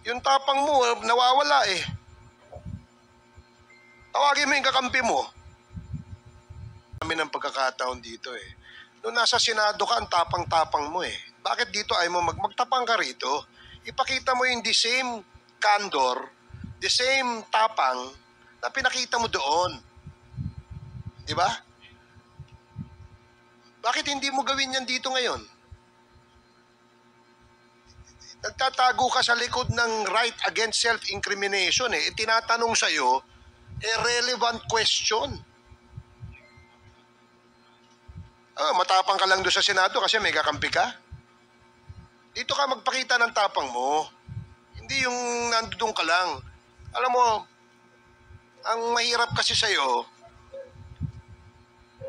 Yung tapang mo, nawawala eh. Tawagin mo yung kakampi mo. Kami ng pagkakataon dito eh. Noong nasa Senado ka, ang tapang-tapang mo eh. Bakit dito ay mo magtapang ka rito? Ipakita mo yung the same candor, the same tapang na pinakita mo doon. Di ba? Bakit hindi mo gawin yan dito ngayon? Nagtatago ka sa likod ng right against self-incrimination eh. Tinatanong sa'yo, relevant question. Matapang ka lang doon sa Senado kasi may kakampi ka. Dito ka magpakita ng tapang mo. Hindi yung nandoon ka lang. Alam mo, ang mahirap kasi sa'yo,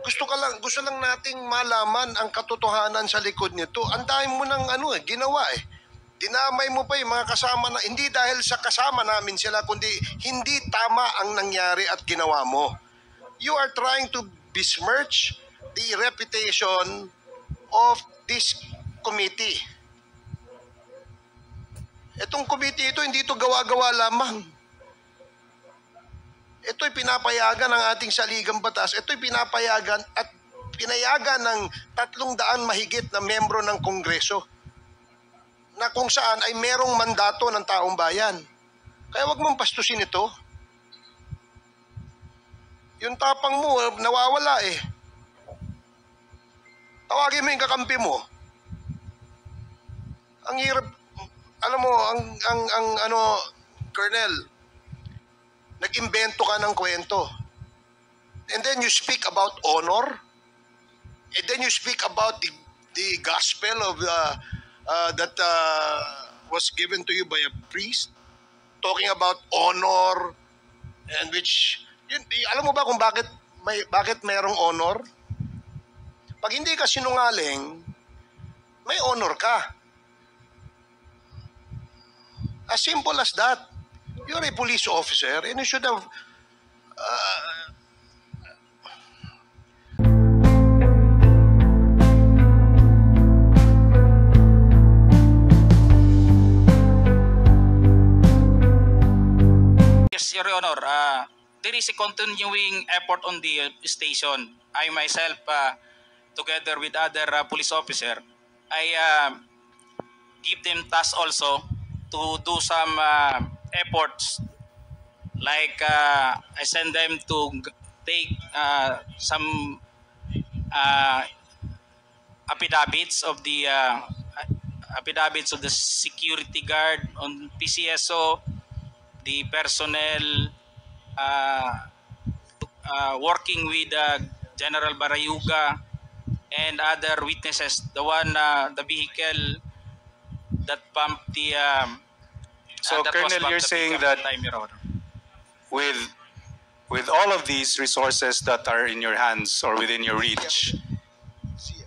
gusto lang nating malaman ang katotohanan sa likod nito. Ang dami mo ng ginawa eh. Dinamay mo pa yung mga kasama na, hindi dahil sa kasama namin sila, kundi hindi tama ang nangyari at ginawa mo. You are trying to besmirch the reputation of this committee. Itong committee ito, hindi ito gawa-gawa lamang. Ito'y pinapayagan ng ating saligang batas. Ito'y pinapayagan at pinayagan ng 300 mahigit na membro ng Kongreso na kung saan ay merong mandato ng taong bayan. Kaya wag mong pastusin ito. Yung tapang mo, nawawala eh. Tawagin mo yung kakampi mo. Ang hirap, alam mo, Colonel, nag-imbento ka ng kwento. And then you speak about honor. And then you speak about the gospel of that was given to you by a priest. Talking about honor and which, alam mo ba kung bakit mayroong honor? Pag hindi ka sinungaling, may honor ka. As simple as that. You're a police officer and you should have Yes, Your Honor. There is a continuing effort on the station. I myself, together with other police officer, I give them task also to do some efforts, like I send them to take some affidavits of the security guard on PCSO, the personnel working with General Barayuga and other witnesses, the vehicle that pumped the so Colonel, you're saying that with all of these resources that are in your hands or within your reach,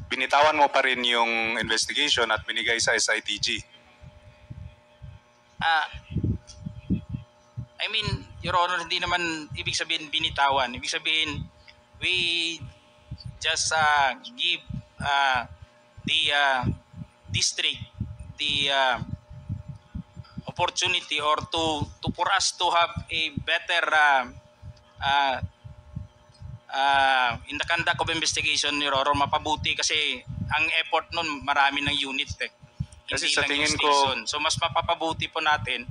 binitawan mo pa rin yung investigation at binigay sa SITG? I mean, Your Honor, hindi naman ibig sabihin binitawan. Ibig sabihin, we just give the district the opportunity or for us to have a better in the conduct of investigation, Your Honor, mapabuti kasi ang effort nun marami ng unit eh. Kasi Hindi sa lang tingin yung ko, station. So mas mapapabuti po natin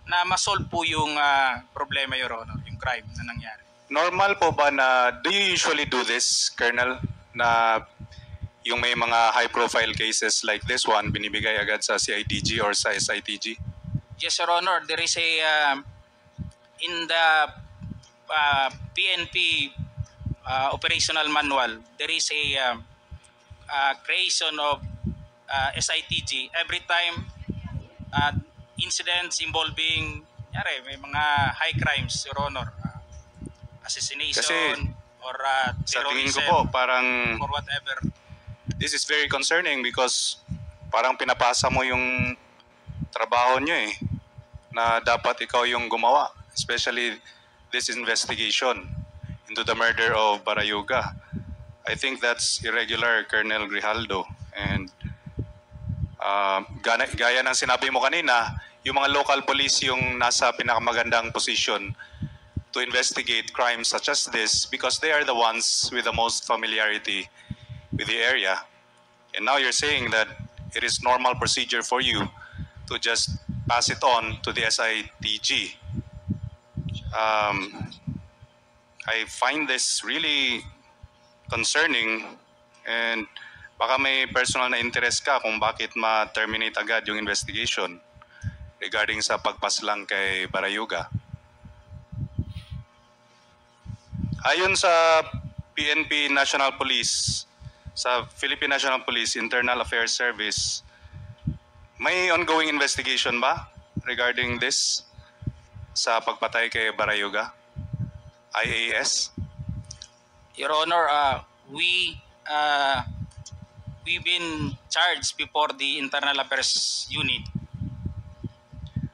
na masolve po yung problema, Your Honor, yung crime na nangyari. normal po ba na, do you usually do this, Colonel, na yung may mga high-profile cases like this one, binibigay agad sa CIDG or sa SITG? Yes, Your Honor, there is a in the PNP operational manual, there is a creation of SITG every time incidents involving may mga high crimes, Your Honor, assassination kasi, or sa tingin ko terrorism po, parang or whatever. this is very concerning because parang pinapasa mo yung trabaho nyo eh, na dapat ikaw yung gumawa, especially this investigation into the murder of Barayuga. I think that's irregular, Colonel Grijaldo. And gaya ng sinabi mo kanina, yung mga local police yung nasa pinakamagandang position to investigate crimes such as this because they are the ones with the most familiarity with the area. And now you're saying that it is normal procedure for you to just pass it on to the SITG. I find this really concerning and baka may personal na interest ka kung bakit ma-terminate agad yung investigation regarding sa pagpaslang kay Barayuga. Ayon sa PNP National Police, sa Philippine National Police Internal Affairs Service, may ongoing investigation ba regarding this sa pagpatay kay Barayuga? IAS? Your Honor, we've been charged before the Internal Affairs Unit.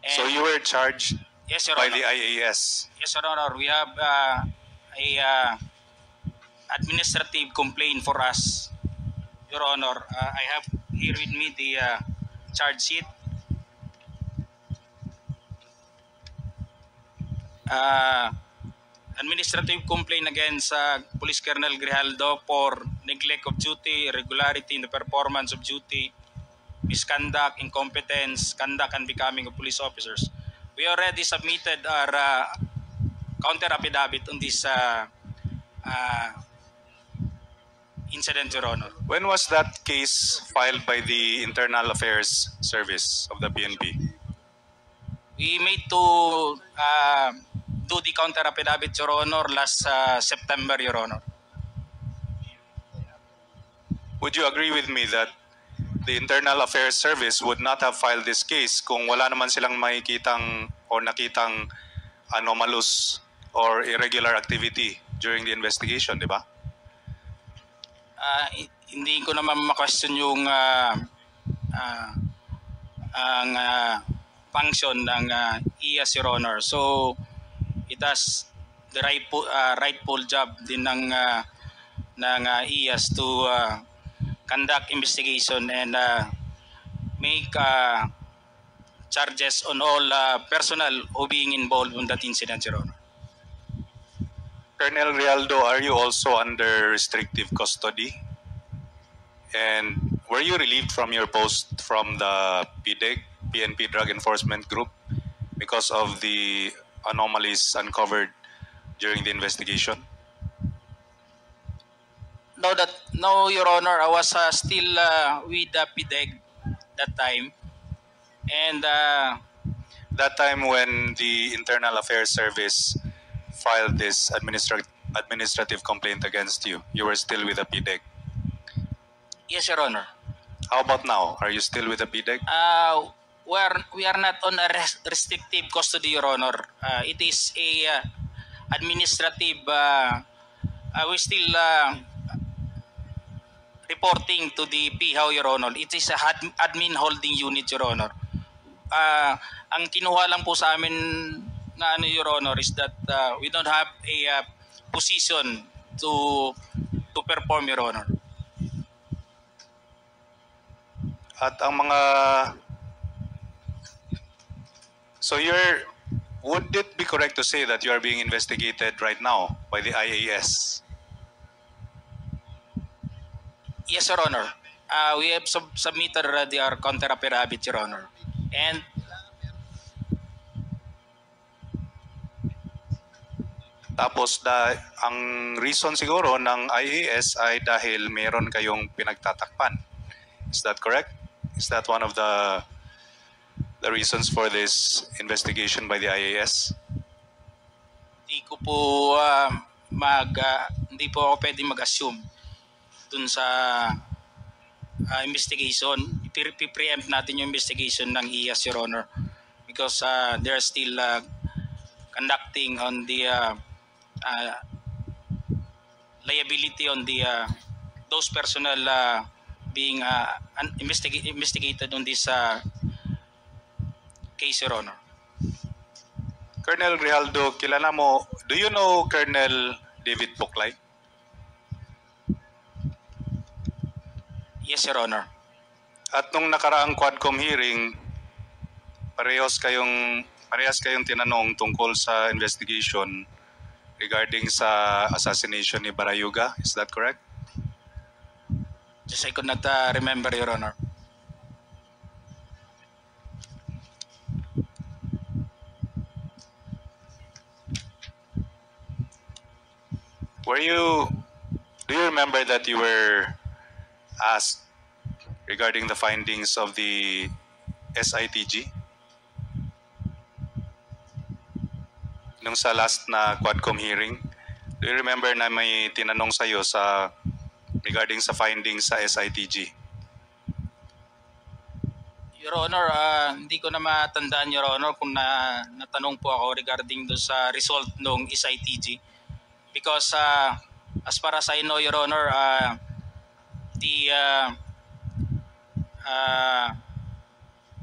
And So you were charged yes, Your by Honor. the IAS? Yes, Your Honor. We have a administrative complaint for us, Your Honor. I have here with me the charge sheet. Administrative complaint against Police Colonel Grijaldo for neglect of duty, irregularity in the performance of duty, misconduct, incompetence, conduct unbecoming of police officers. We already submitted our counter affidavit on this incident, Your Honor. When was that case filed by the Internal Affairs Service of the PNP? We made to do the counter affidavit, Your Honor, last September, Your Honor. Would you agree with me that the Internal Affairs Service would not have filed this case kung wala naman silang makikitang or nakitang anomalous or irregular activity during the investigation, di ba? Hindi ko naman ma-question yung ang function ng IAS, Your Honor. So it has the rightful job din ng IAS to conduct investigation and make charges on all personnel who being involved in that incident, Your Honor. Colonel Rialdo, are you also under restrictive custody? And were you relieved from your post from the PDEG, PNP Drug Enforcement Group, because of the anomalies uncovered during the investigation? No, Your Honor. I was still with the PDEG that time. And That time when the Internal Affairs Service filed this administrative complaint against you, you were still with the PDEG. yes, Your Honor. How about now? Are you still with the PDEG? We are not on a restrictive custody, Your Honor. It is a administrative. We still reporting to the PIHAW, Your Honor. It is a admin holding unit, Your Honor. Ang kinuha lang po sa amin na Your Honor, is that we don't have a position to perform, Your Honor. At ang mga... So would it be correct to say that you are being investigated right now by the IAS? Yes, Your Honor. We have submitted already our counter affidavit, Your Honor. And Tapos ang reason siguro ng IAS ay dahil meron kayong pinagtatakpan. Is that correct? Is that one of the reasons for this investigation by the IAS? hindi ko po hindi po ako pwedeng mag-assume dun sa investigation. I-preempt natin yung investigation ng IAS, Your Honor, because they're still conducting on the liability on the those personnel being investigated on this case, Your Honor. Colonel Grijaldo, kilala mo, do you know Colonel David Buklay? Yes, Your Honor. At nung nakaraang Quadcom hearing, parehas kayong tinanong tungkol sa investigation regarding sa assassination ni Barayuga. Is that correct? Just I could not remember, Your Honor. Do you remember that you were asked regarding the findings of the SITG? Nung sa last na Quadcom hearing, do you remember na may tinanong sa'yo regarding sa findings sa SITG? Your Honor, hindi ko na matandaan, Your Honor, kung natanong po ako regarding doon sa result ng SITG. Because as far as I know, Your Honor, the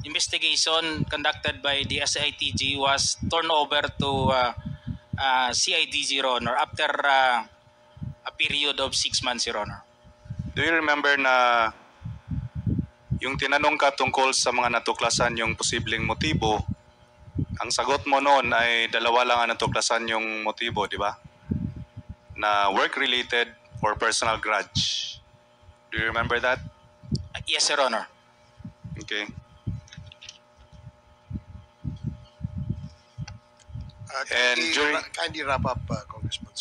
investigation conducted by the SITG was turned over to CIDG, Your Honor, after a period of 6 months, Your Honor. Do you remember na yung tinanong ka tungkol sa mga natuklasan yung posibleng motibo, ang sagot mo noon ay dalawa lang ang natuklasan yung motibo, di ba? Na work-related or personal grudge. Do you remember that? Yes, Your Honor. Okay. And kindly wrap up, Congressman.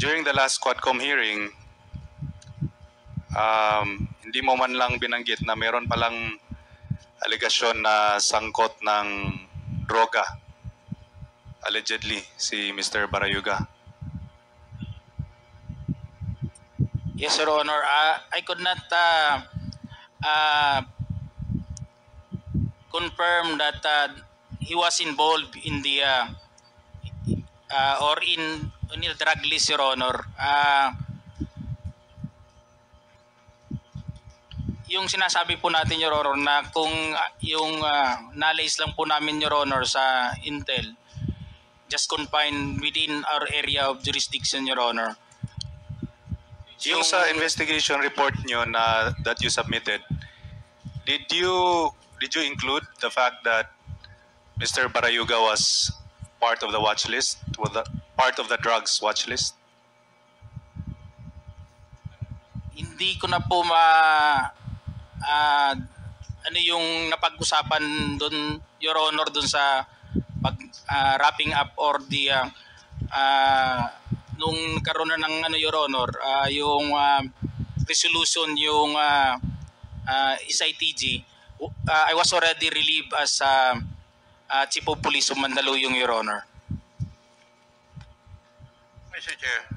During the last Quadcom hearing, hindi mo man lang binanggit na meron palang alegasyon na sangkot ng droga, allegedly, si Mr. Barayuga. Yes, Your Honor. I could not confirm that he was involved in the or in the drug list, Your Honor. Yung sinasabi po natin, Your Honor, na kung yung knowledge lang po namin, Your Honor, sa Intel, just confined within our area of jurisdiction, Your Honor. Yung sa investigation report nyo na that you submitted, did you include the fact that Mr. Barayuga was part of the watch list, part of the drugs watch list? Hindi ko na po ano yung napag-usapan doon, Your Honor, doon sa wrapping up or the nung karoon na ng Your Honor, yung resolution yung SITG. I was already relieved as Chief of Police of Mandaluyong, Your Honor. Mr. Chair.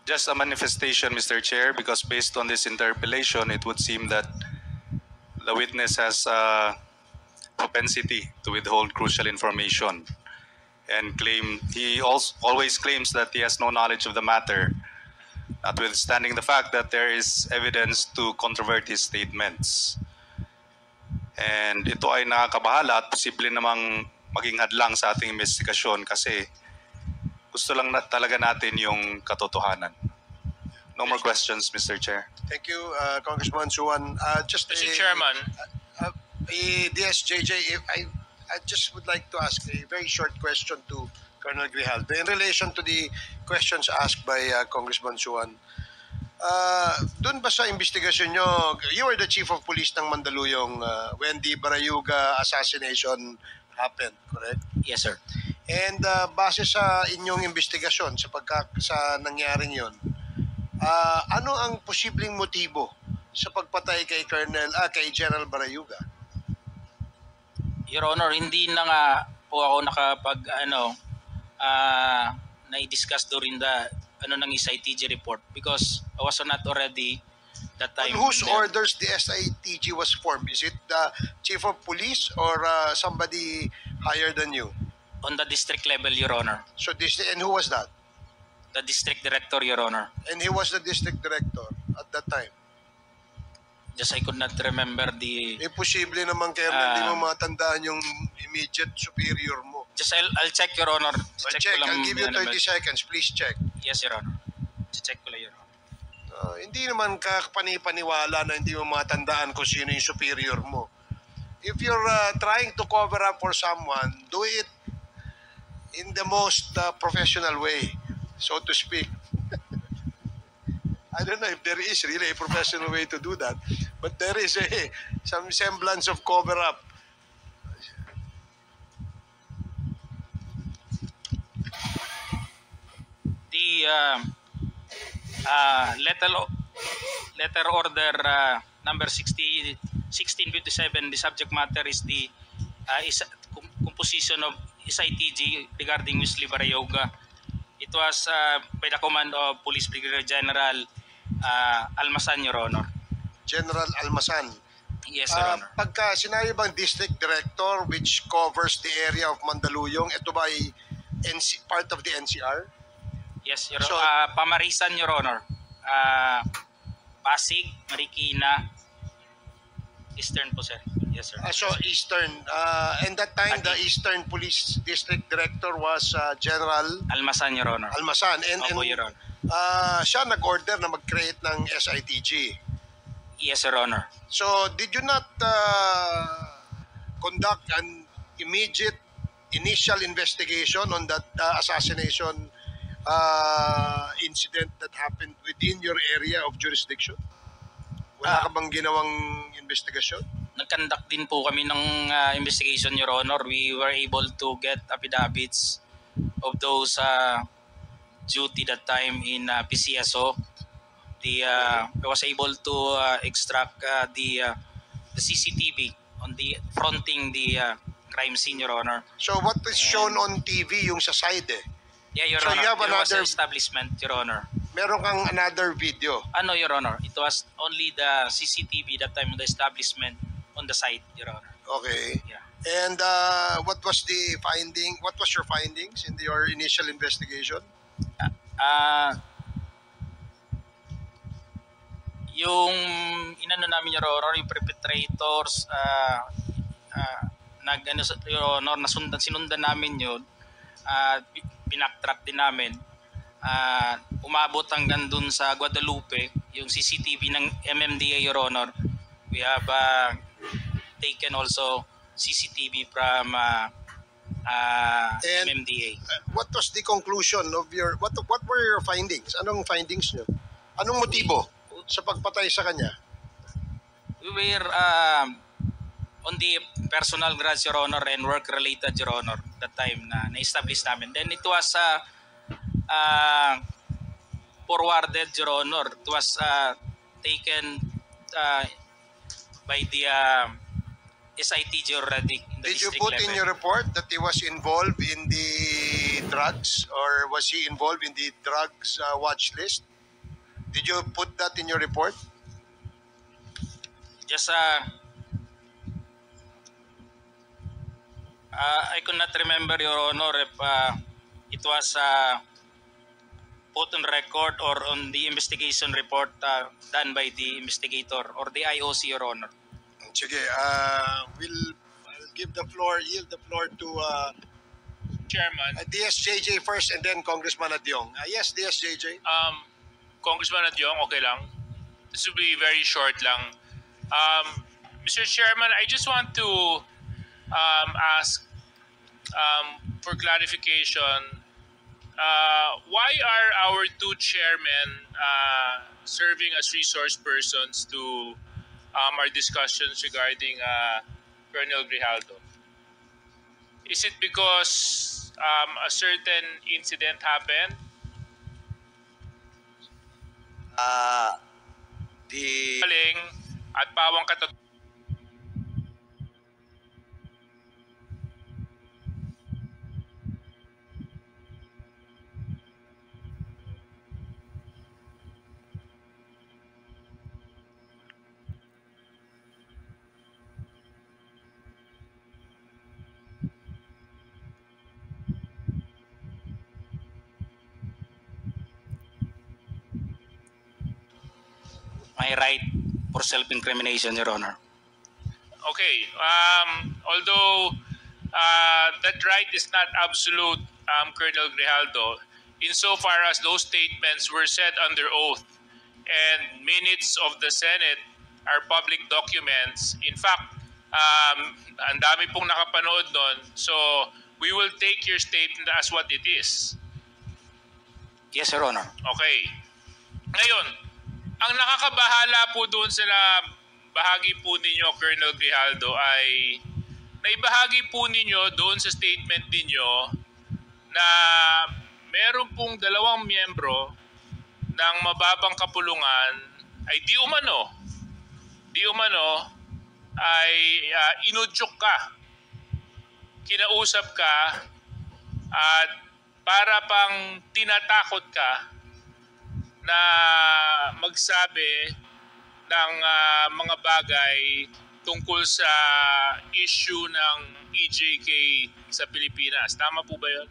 Just a manifestation, Mr. Chair, because based on this interpellation, it would seem that the witness has a propensity to withhold crucial information, and he always claims that he has no knowledge of the matter, notwithstanding the fact that there is evidence to controvert his statements. And ito ay nakakabahala at posible namang maging hadlang sa ating investigasyon kasi gusto lang talaga natin yung katotohanan. No more questions, Mr. Chair. Thank you, Congressman Suwan. Mr. Chairman. DSJJ, I just would like to ask a very short question to Colonel Grijalde in relation to the questions asked by Congressman Suwan. Doon ba sa investigasyon nyo, you were the Chief of Police ng Mandaluyong when the Barayuga assassination happened, correct? Yes, sir. And base sa inyong investigasyon sa nangyaring yon, ano ang posibleng motibo sa pagpatay kay kay General Barayuga? Your Honor, hindi na nga po ako na-discuss during the ng SITG report because I was not already that time. On whose orders the SITG was formed? Is it the Chief of Police or somebody higher than you? On the district level, Your Honor. So and who was that? The district director, Your Honor. And he was the district director at that time? Just I could not remember the... Imposible naman, Colonel, hindi mo matandaan yung immediate superior mo. Just I'll check, Your Honor. Check. I'll give you 30 seconds. Please check. Yes, Your Honor. Check ko lang, Your Honor. Hindi naman kapani-paniwala na hindi mo matandaan kung sino yung superior mo. if you're trying to cover up for someone, do it in the most professional way, so to speak. I don't know if there is really a professional way to do that, but there is some semblance of cover up. The letter order number 1657, the subject matter is the composition of SITG regarding Wesley Barayoga. It was by the command of Police Brigadier General Almasan, Your Honor. General Almasan. Yes, Your Honor. Pagka sinabi bang district director which covers the area of Mandaluyong, ito ba ay part of the NCR? Yes, Your So- Honor. Pamarisan, Your Honor. Pasig, Marikina, Eastern po, sir. Yes, sir. So Eastern, and that time the Eastern Police District Director was General Almasan, Your Honor. Almasan, Opo, Your Honor. siya nag-order na mag-create ng SITG. Yes, Your Honor. So did you not conduct an immediate initial investigation on that assassination incident that happened within your area of jurisdiction? Wala ka bang ginawang investigasyon? Nag-conduct din po kami ng investigation, Your Honor. We were able to get affidavits of those duty that time in PCSO. I was able to extract the CCTV on the fronting the crime scene, Your Honor. So what is shown on TV yung sa side Yeah, Your So Honor. you have There was another- an establishment, Your Honor. Meron kang another video. Ano, Your Honor? It was only the CCTV that time on the establishment on the site, Your Honor. Okay. Yeah. And what was the finding? What was your findings in your initial investigation? Yung inano namin, Your Honor, yung perpetrators, Your Honor, sinundan namin yun, pinaktrack din namin, umabot hanggang dun sa Guadalupe, yung CCTV ng MMDA, Your Honor. We have taken also CCTV from And- MMDA. What was the conclusion of your what were your findings? Anong findings niyo? Anong motibo sa pagpatay sa kanya? We were on the personal grounds, Your Honor, and work-related, Your Honor, that time na-establish namin. Then it was forwarded, Your Honor. It was taken by the SITG already in the Did you district put level. in your report that he was involved in the drugs, or was he involved in the drugs watch list? Did you put that in your report? Just I could not remember, Your Honor, if it was put on record or on the investigation report done by the investigator or the IOC, Your Honor. Sige, I'll yield the floor to Chairman, DSJJ first and then Congressman Adyong. Yes, DSJJ. Congressman Adyong, okay lang. This will be very short lang. Mr. Chairman, I just want to ask for clarification. Why are our two chairmen serving as resource persons to our discussions regarding Colonel Grijaldo? Is it because a certain incident happened? Galing at pawang katotohanan. My right for self-incrimination, Your Honor. Okay. Although that right is not absolute, Colonel Grijaldo, insofar as those statements were said under oath and minutes of the Senate are public documents. In fact, Ang dami pong nakapanood doon. So, we will take your statement as what it is. Yes, Your Honor. Okay. Ngayon, ang nakakabahala po doon sa bahagi po ninyo, Colonel Grijaldo, ay naibahagi po ninyo doon sa statement ninyo na meron pong 2 miyembro ng mababang kapulungan ay di umano ay inudyok ka, kinausap ka, at para pang tinatakot ka na magsabi ng mga bagay tungkol sa issue ng EJK sa Pilipinas. Tama po ba yun?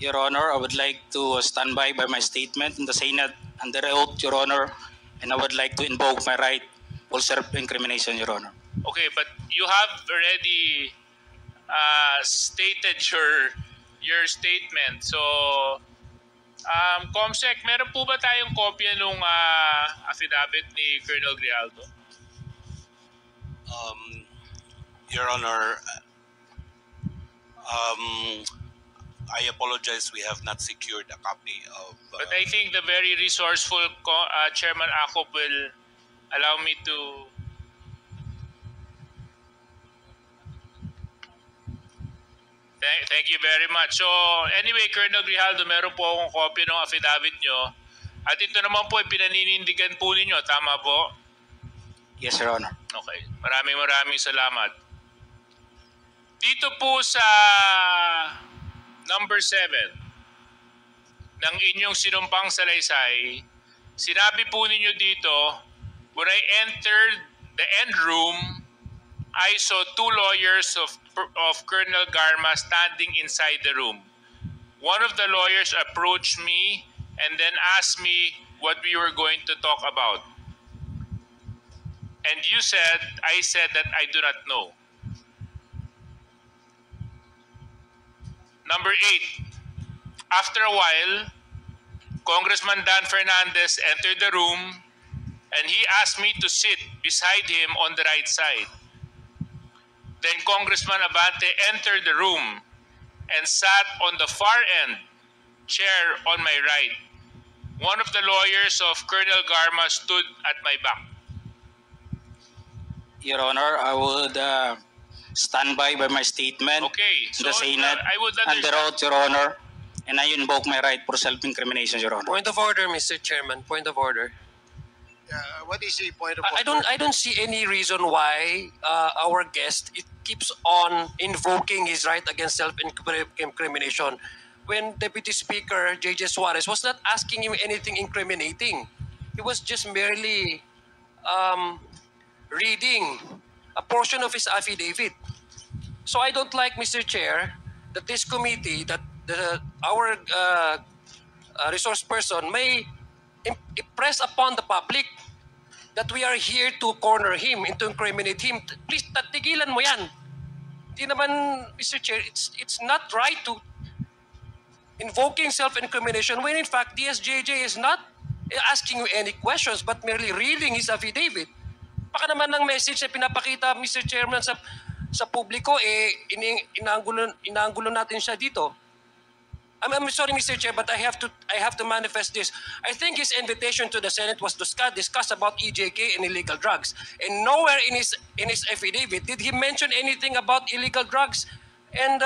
Your Honor, I would like to stand by my statement in the Senate under oath, Your Honor, and I would like to invoke my right for self-incrimination, Your Honor. Okay, but you have already stated your statement. So, Comsec, meron po ba tayong kopya nung affidavit ni Colonel Grijaldo? Your Honor, I apologize, we have not secured a copy of... But I think the very resourceful Chairman Akop will allow me to... Thank you very much. So anyway, Colonel Grijaldo, meron po akong copy ng affidavit nyo. At ito naman po ay pinaninindigan po ninyo. Tama po? Yes, Your Honor. Okay. Maraming salamat. Dito po sa number 7 ng inyong sinumpang salaysay, sinabi po ninyo dito, when I entered the end room, I saw 2 lawyers of Colonel Garma standing inside the room. One of the lawyers approached me and then asked me what we were going to talk about. And I said that I do not know. Number 8, after a while, Congressman Dan Fernandez entered the room and he asked me to sit beside him on the right side. Then Congressman Abante entered the room and sat on the far end chair on my right. One of the lawyers of Colonel Garma stood at my back. Your Honor, I would stand by my statement Okay, in so the Senate I would under understand. oath, Your Honor, and I invoke my right for self-incrimination, Your Honor. Point of order, Mr. Chairman. Point of order. What is the point of I order? don't see any reason why our guest keeps on invoking his right against self-incrimination when Deputy Speaker J.J. Suarez was not asking him anything incriminating. He was just merely reading a portion of his affidavit. So I don't like, Mr. Chair, that this committee, that our resource person may impress upon the public that we are here to corner him and to incriminate him. Please, tigilan mo yan. Di naman, Mr. Chair, it's not right to invoking self-incrimination when in fact DSJJ is not asking you any questions but merely reading his affidavit. Baka naman ng message na pinapakita, Mr. Chairman, sa publiko, inaanggulo natin siya dito. I'm sorry, Mr. Chair, but I have to manifest this. I think his invitation to the Senate was to discuss about EJK and illegal drugs, and nowhere in his affidavit did he mention anything about illegal drugs and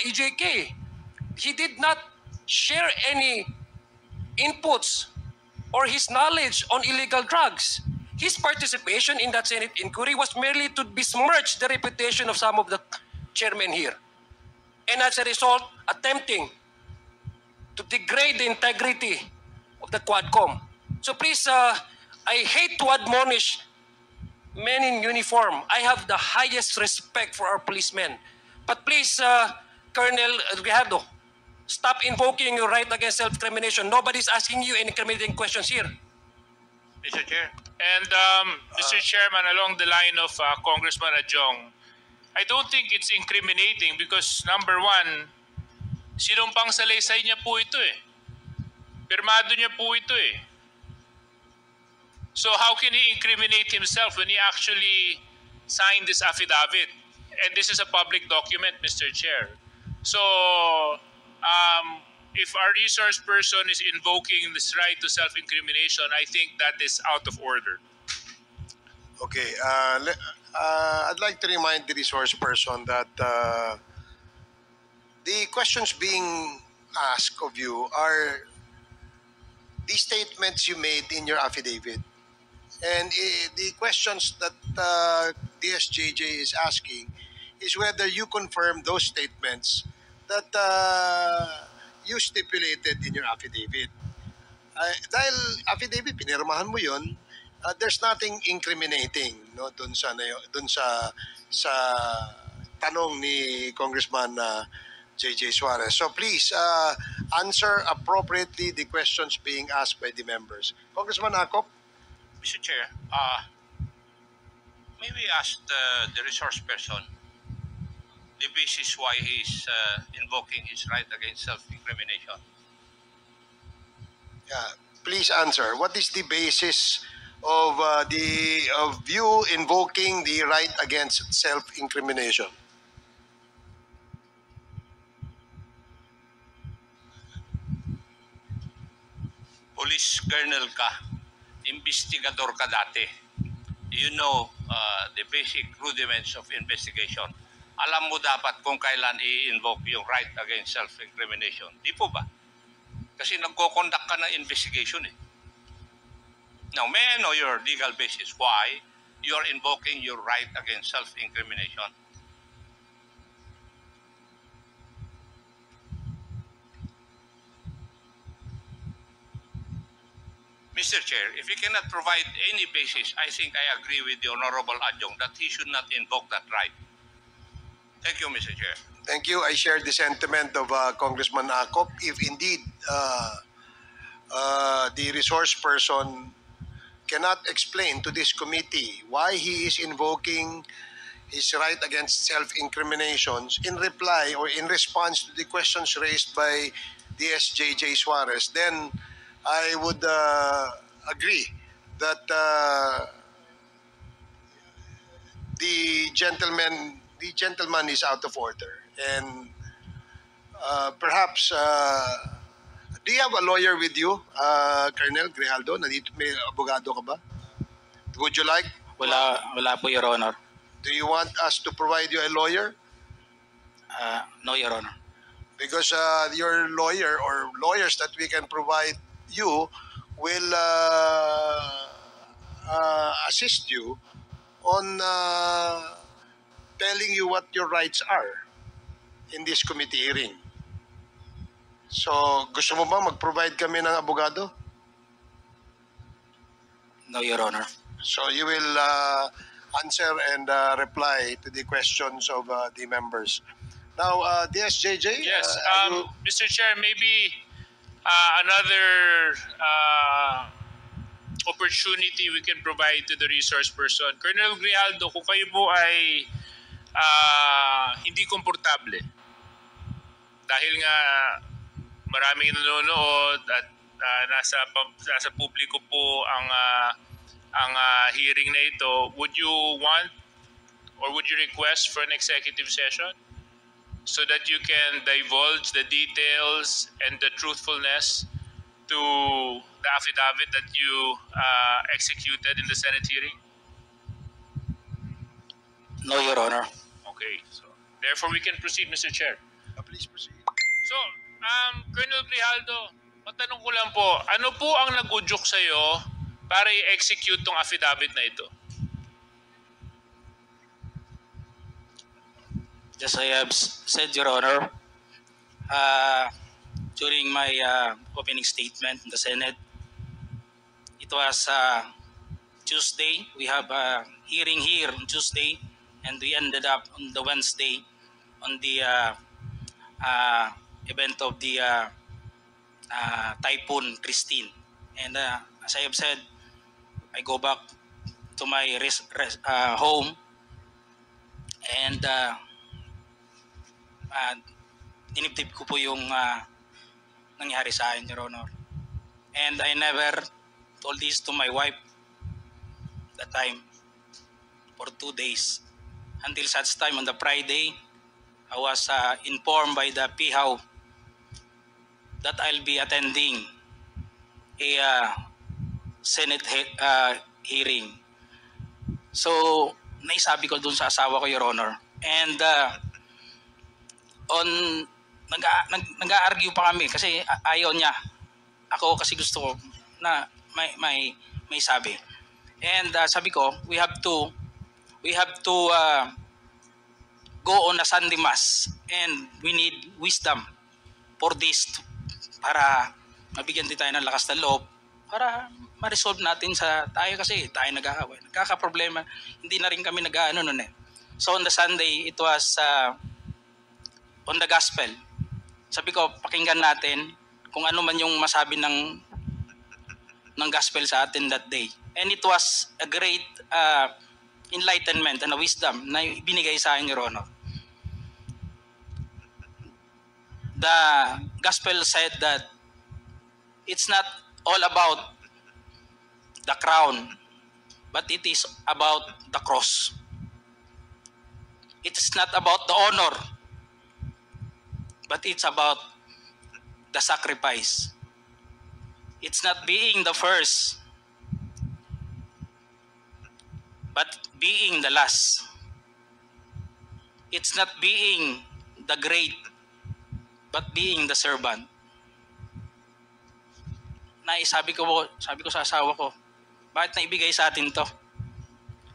EJK. He did not share any inputs or his knowledge on illegal drugs. His participation in that Senate inquiry was merely to besmirch the reputation of some of the chairmen here, and as a result, attempting to degrade the integrity of the Quadcom. So please, I hate to admonish men in uniform. I have the highest respect for our policemen. But please, Colonel Grijaldo, stop invoking your right against self-incrimination. Nobody's asking you any incriminating questions here. Mr. Chair. And Mr. Chairman, along the line of Congressman Adjong, I don't think it's incriminating because number one, sinumpang salaysay niya po ito eh. Pirmado niya po ito eh. So how can he incriminate himself when he actually signed this affidavit. And this is a public document, Mr. Chair. So, if our resource person is invoking this right to self-incrimination, I think that is out of order. Okay, I'd like to remind the resource person that the questions being asked of you are the statements you made in your affidavit. And the questions that DSJJ is asking is whether you confirm those statements that you stipulated in your affidavit. Dahil affidavit, pinirmahan mo yun, there's nothing incriminating no dun sa tanong ni Congressman JJ Suarez. So please answer appropriately the questions being asked by the members. Congressman Acop. Mr. Chair, may we ask the resource person the basis why he is invoking his right against self-incrimination? Yeah, please answer. What is the basis of you invoking the right against self-incrimination? Police colonel ka, investigador ka dati. You know the basic rudiments of investigation. Alam mo dapat kung kailan i-invoke yung right against self-incrimination. Di po ba? Kasi nagko-conduct ka ng investigation eh. Now, may I know your legal basis why you are invoking your right against self-incrimination? Mr. Chair, if you cannot provide any basis, I think I agree with the Honorable Adjong that he should not invoke that right. Thank you, Mr. Chair. Thank you. I share the sentiment of Congressman Acop. If indeed the resource person cannot explain to this committee why he is invoking his right against self-incriminations in reply or in response to the questions raised by DSJJ Suarez, then I would agree that the gentleman is out of order, and perhaps do you have a lawyer with you, Colonel Grijaldo? Nandito, may abogado ka ba? Would you like? Wala po, Your Honor. Do you want us to provide you a lawyer? No, Your Honor. Because your lawyer or lawyers that we can provide you will assist you on telling you what your rights are in this committee hearing. So, gusto mo ba mag-provide kami ng abogado? No, Your Honor. So, you will answer and reply to the questions of the members. Now, DSJJ? Yes, Mr. Chair, maybe another opportunity we can provide to the resource person. Colonel Grijaldo, kung kayo po ay hindi komportable dahil nga maraming nanonood at nasa publiko po ang hearing na ito, would you want or would you request for an executive session so that you can divulge the details and the truthfulness to the affidavit that you executed in the Senate hearing? No, Your Honor. Okay, so therefore we can proceed, Mr. Chair. Please proceed. So, Colonel Grijaldo, matanong ko lang po, ano po ang nag-udyok sa'yo para i-execute tong affidavit na ito? As I have said, Your Honor, during my opening statement in the Senate, it was Tuesday. We have a hearing here on Tuesday, and we ended up on the Wednesday on the event of the Typhoon Christine. And as I have said, I go back to my home, and dinibdib ko po yung nangyari sa akin, Your Honor. And I never told this to my wife that time. for 2 days. Until such time on the Friday, I was informed by the PHAW that I'll be attending a Senate hearing. So, naisabi ko dun sa asawa ko, Your Honor. And nag-a-argue pa kami kasi ayaw niya. Ako kasi gusto ko na may sabi. And sabi ko, we have to go on a Sunday Mass, and we need wisdom for this para mabigyan din tayo ng lakas ng loob para ma-resolve natin sa tayo kasi tayo nag-aaway. Nagkaka-problema. Hindi na rin kami nag-aano nun eh. So on the Sunday, it was on the gospel. Sabi ko, pakinggan natin kung ano man yung masabi ng gospel sa atin that day. And it was a great enlightenment and a wisdom na binigay sa akin, Your Honor. The gospel said that it's not all about the crown, but it is about the cross. It is not about the honor, but it's about the sacrifice. It's not being the first, but being the last. It's not being the great, but being the servant. Sabi ko sa asawa ko, bakit naibigay sa atin to?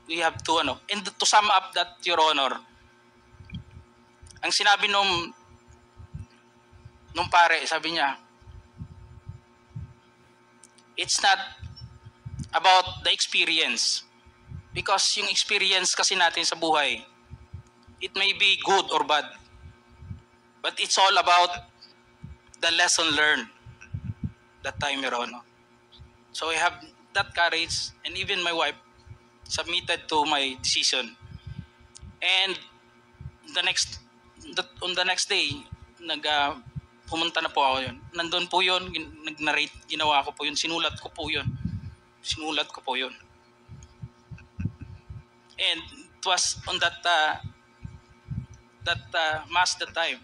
We have to and to sum up that, Your Honor, ang sinabi nung pare, sabi niya, it's not about the experience. Because yung experience kasi natin sa buhay, it may be good or bad. But it's all about the lesson learned that time, Your Honor. So I have that courage, and even my wife submitted to my decision. And on the next day, pumunta na po ako yun. Nandun po yun, nag-narrate, ginawa ko po yun, sinulat ko po yun. And it was on that mass that time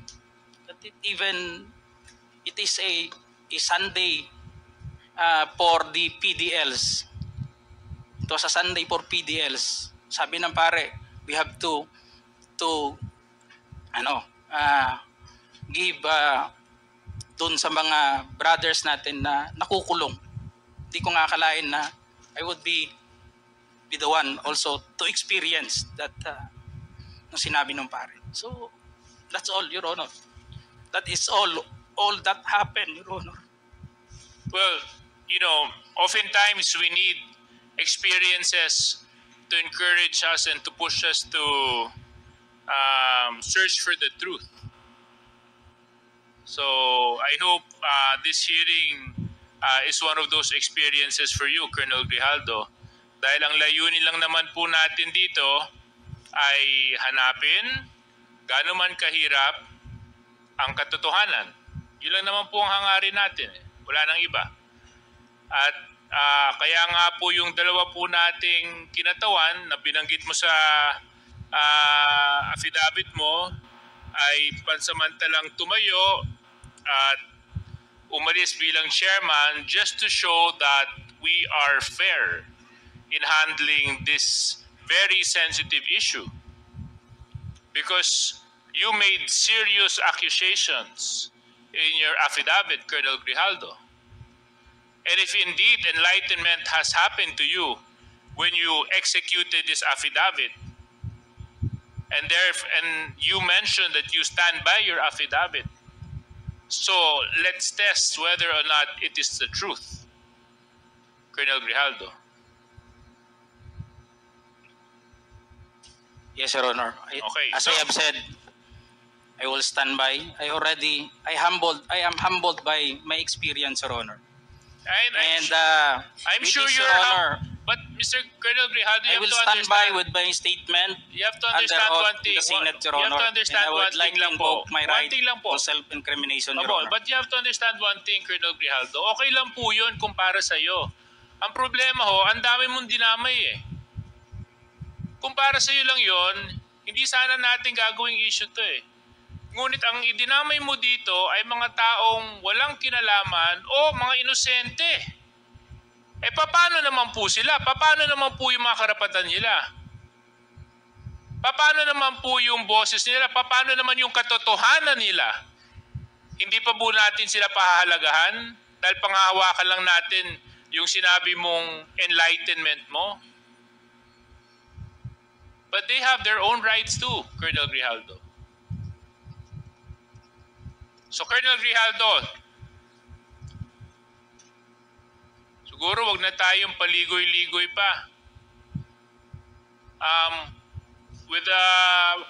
that it is a Sunday for the PDLs. It was a Sunday for PDLs. Sabi ng pare, we have to give dun sa mga brothers natin na nakukulong. Hindi ko nga akalain na I would be the one also to experience that nung sinabi ng pare. So, that's all, Your Honor. That is all that happened, Your Honor. Well, oftentimes we need experiences to encourage us and to push us to search for the truth. So I hope this hearing is one of those experiences for you, Colonel Grijaldo. Dahil ang layunin lang naman po natin dito ay hanapin gaano man kahirap ang katotohanan. Yun lang naman po ang hangarin natin. Wala nang iba. At kaya nga po yung dalawa po nating kinatawan na binanggit mo sa affidavit mo ay pansamantalang tumayo at umalis bilang chairman just to show that we are fair in handling this very sensitive issue. Because you made serious accusations in your affidavit, Colonel Grijaldo. And if indeed enlightenment has happened to you when you executed this affidavit, and you mentioned that you stand by your affidavit, so let's test whether or not it is the truth, Colonel Grijaldo. Yes, Your Honor. As I have said, I will stand by. I am humbled by my experience, Your Honor. I'm sure you're humble. But Mr. Colonel Grijaldo, I will stand by with my statement. You have to understand one thing. The Senate, Your Honor. You have to understand one thing lang po. My right to self-incrimination, Your Honor. But you have to understand one thing, Colonel Grijaldo. Okay lang po yun kung para sa'yo. Ang problema ho, ang dami mong dinamay eh. kung para sa iyo lang yon, hindi sana natin gagawing issue to eh. Ngunit ang idinamay mo dito ay mga taong walang kinalaman o mga inosente. Eh paano naman po sila? Paano naman po yung mga karapatan nila? Paano naman po yung boses nila? Paano naman yung katotohanan nila? Hindi pa po natin sila pahahalagahan dahil panghahawakan lang natin yung sinabi mong enlightenment mo? But they have their own rights too, Colonel Grijaldo. So Colonel Grijaldo, siguro wag na tayong paligoy-ligoy pa. With the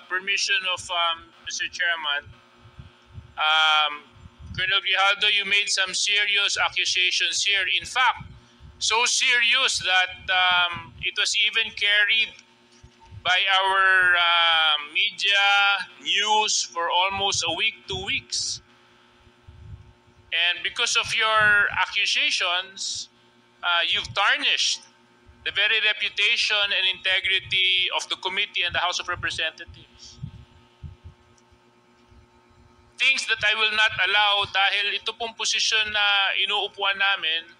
permission of Mr. Chairman, Colonel Grijaldo, you made some serious accusations here. In fact, so serious that it was even carried by our media news for almost a week, 2 weeks. And because of your accusations, you've tarnished the very reputation and integrity of the committee and the House of Representatives. Things that I will not allow dahil ito pong posisyon na inuupuan namin,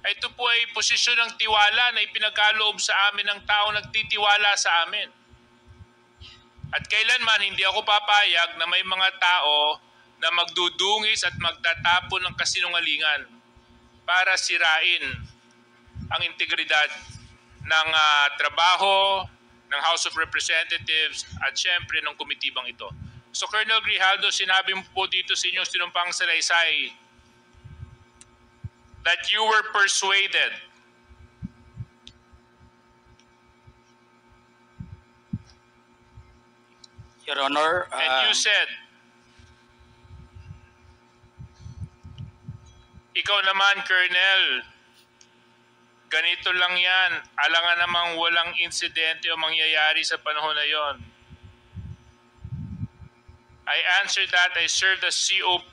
ay ito po ay posisyon ng tiwala na ipinagkaloob sa amin ng tao nagtitiwala sa amin. At kailanman hindi ako papayag na may mga tao na magdudungis at magtatapon ng kasinungalingan para sirain ang integridad ng trabaho ng House of Representatives at syempre ng komitibang ito. So Colonel Grijaldo, sinabi mo po dito sa inyong sinumpang salaysay that you were persuaded Your Honor, and you said, ikaw naman, Colonel, ganito lang yan. Alangan namang walang insidente o mangyayari sa panahon na yon. I answered that I served as COP,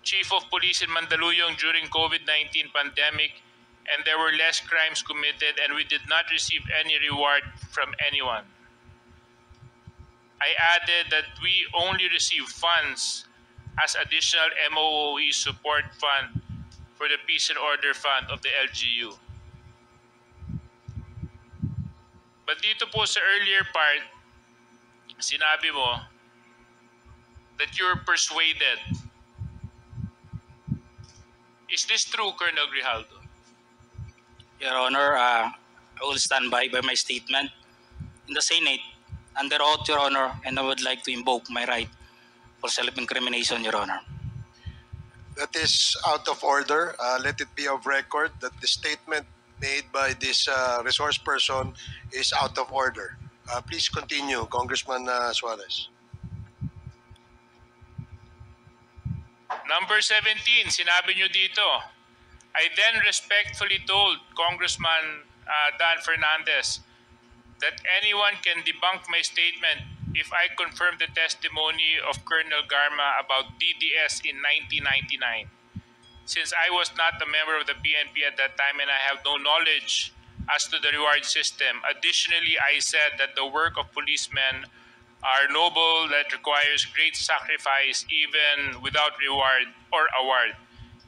Chief of Police in Mandaluyong during COVID-19 pandemic, and there were less crimes committed and we did not receive any reward from anyone. I added that we only received funds as additional MOOE support fund for the Peace and Order Fund of the LGU. But dito po sa earlier part, sinabi mo that you're persuaded. Is this true, Colonel Grijaldo? Your Honor, I will stand by my statement in the Senate under oath, Your Honor, and I would like to invoke my right for self-incrimination, Your Honor. That is out of order. Let it be of record that the statement made by this resource person is out of order. Please continue, Congressman Suarez. Number 17, sinabi nyo dito, I then respectfully told Congressman Dan Fernandez that anyone can debunk my statement if I confirm the testimony of Colonel Garma about DDS in 1999. Since I was not a member of the PNP at that time and I have no knowledge as to the reward system, additionally, I said that the work of policemen are noble, that requires great sacrifice even without reward or award.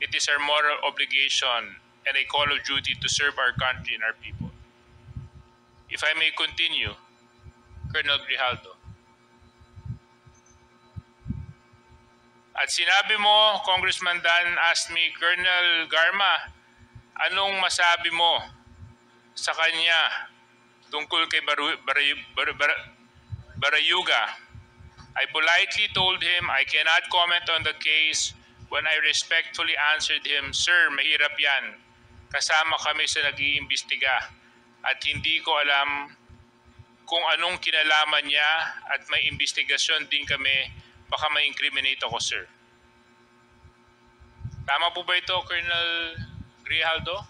It is our moral obligation and a call of duty to serve our country and our people. If I may continue, Colonel Grijaldo. At sinabi mo, Congressman Dan asked me, Colonel Garma, anong masabi mo sa kanya tungkol kay Barayuga? I politely told him I cannot comment on the case when I respectfully answered him, Sir, mahirap yan. Kasama kami sa nag-iimbestiga at hindi ko alam kung anong kinalaman niya at may investigasyon din kami, baka ma-incriminate ako, sir. Tama po ba ito, Colonel Grijaldo?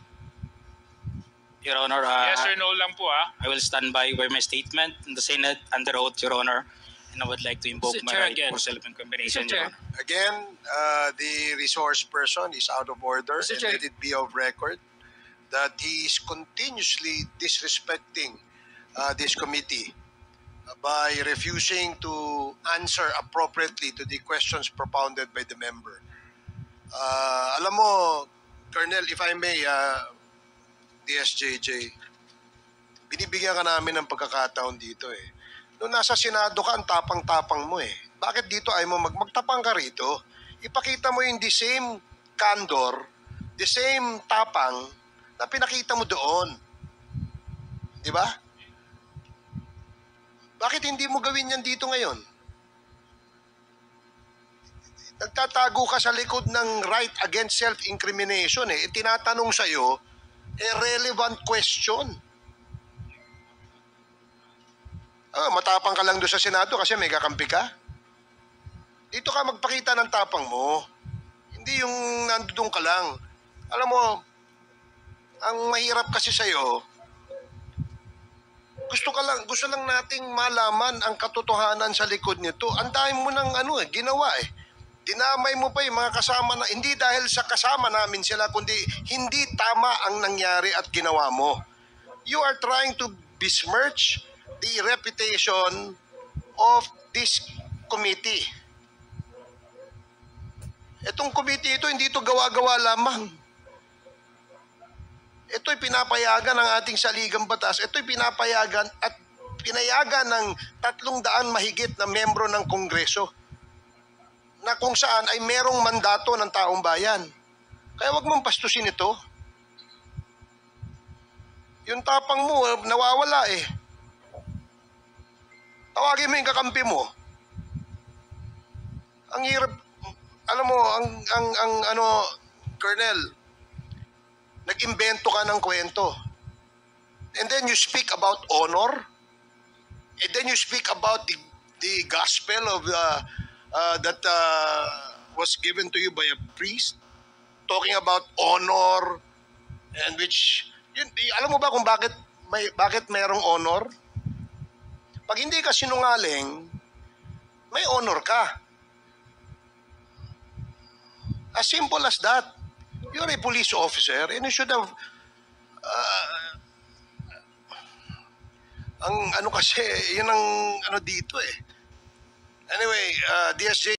Your Honor, yes or no lang po, I will stand by my statement in the Senate under oath, Your Honor, and I would like to invoke my right for self-incrimination, Your Honor. Again, the resource person is out of order, and let it be of record that he is continuously disrespecting this committee by refusing to answer appropriately to the questions propounded by the member. Alam mo, Colonel, if I may, DSJJ, binibigyan ka namin ng pagkakataon dito eh. Noong nasa Senado ka, ang tapang-tapang mo eh. Bakit dito ay mo magtapang ka rito? Ipakita mo yung the same candor, the same tapang na pinakita mo doon. Di ba? Bakit hindi mo gawin yan dito ngayon? Nagtatago ka sa likod ng right against self-incrimination eh. Tinatanong sa'yo, relevant question. Matapang ka lang doon sa Senado kasi may kakampi ka. Dito ka magpakita ng tapang mo. Hindi yung nandoon ka lang. Alam mo, ang mahirap kasi sa'yo, gusto lang nating malaman ang katotohanan sa likod nito. Ang dami mo ng ginawa eh. Dinamay mo pa yung mga kasama na, hindi dahil sa kasama namin sila, kundi hindi tama ang nangyari at ginawa mo. You are trying to besmirch the reputation of this committee. Itong committee ito, hindi ito gawa-gawa lamang. Ito'y pinapayagan ng ating saligang batas. Ito'y pinapayagan at pinayagan ng 300 mahigit na membro ng Kongreso na kung saan ay merong mandato ng taong bayan. Kaya wag mong pastusin ito. Yung tapang mo, nawawala eh. Tawagin mo yung kakampi mo. Ang hirap, alam mo, Colonel, nag-imbento ka ng kwento. And then you speak about honor. And then you speak about the gospel of that was given to you by a priest. Talking about honor. And which, alam mo ba kung bakit mayroong honor? Pag hindi ka sinungaling, may honor ka. As simple as that. You're a police officer and you should have kasi, yun ang dito eh. Anyway, DSJ